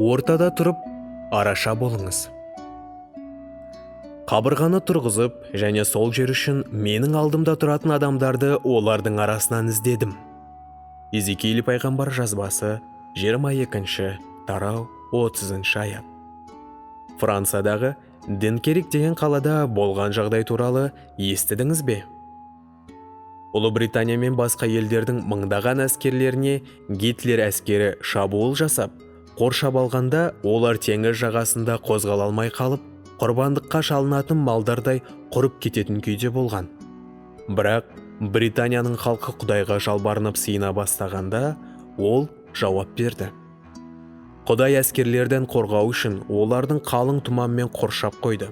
ортада тұрып араша болыңыз. Қабырғаны тұрғызып және сол жер үшін менің алдымда тұратын адамдарды олардың арасынан іздедім. Иезекииль пайғамбар жазбасы 22 тарау 30 аят. Франциядағы Дюнкерк деген қалада болған жағдай туралы естідіңіз бе? Ұлыбритания мен басқа елдердің мыңдаған әскерлеріне Гитлер әскері шабуыл жасап, қоршап алғанда олар теңіз жағасында қозғала алмай қалып, құрбандыққа шалынатын малдардай құрып кететін күйде болған. Бірақ Британияның халқы Құдайға жалбарынып сыйына бастағанда, ол жауап берді. Құдай әскерлерден қорғау үшін олардың қалың тұманмен қоршап қойды.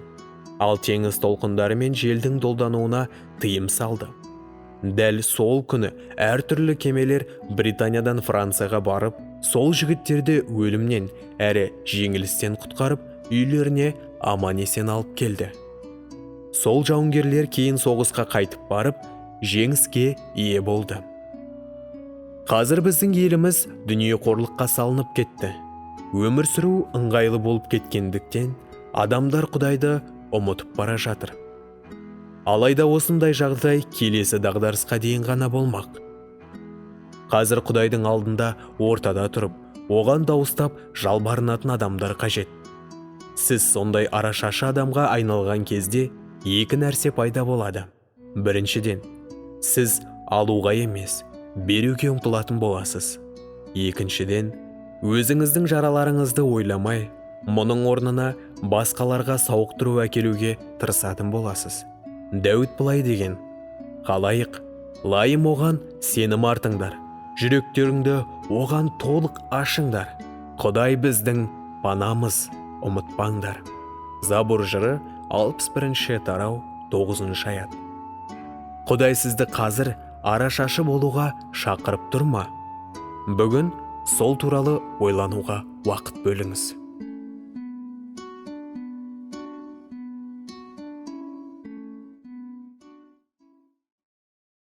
Ал теңіз толқындары мен желдің долдануына тыйым салды. Дәл сол күні әртүрлі кемелер Британиядан Францияға барып, сол жігіттерді өлімнен әрі жеңілістен құтқарып, үйлеріне аман-есен алып келді. Сол жауынгерлер кейін соғысқа қайтып барып, жеңіске ие болды. Қазір біздің еліміз дүниеқорлыққа салынып кетті. Өмір сүру ыңғайлы болып кеткендіктен, адамдар Құдайды ұмытып бара жатыр. Алайда осындай жағдай келесі дағдарысқа дейін ғана болмақ. Қазір Құдайдың алдында ортада тұрып, оған дауыстап жалбарынатын адамдар қажет. Сіз сондай арашашы адамға айналған кезде екі нәрсе пайда болады. Біріншіден, сіз алуға емес, беруге ұмтылатын боласыз. Екіншіден, өзіңіздің жараларыңызды ойламай, мұның орнына басқаларға сауықтыру әкелуге тырысатын боласыз. Дәуіт былай деген: «Халайық, лайым оған сенім артыңдар, жүректеріңді оған толық ашыңдар. Құдай біздің панамыз, ұмытпаңдар». Забур жыры 61 тарау 9 аят. Құдай сізді қазір арашашы болуға шақырып тұр ма? Бүгін сол туралы ойлануға уақыт бөліңіз.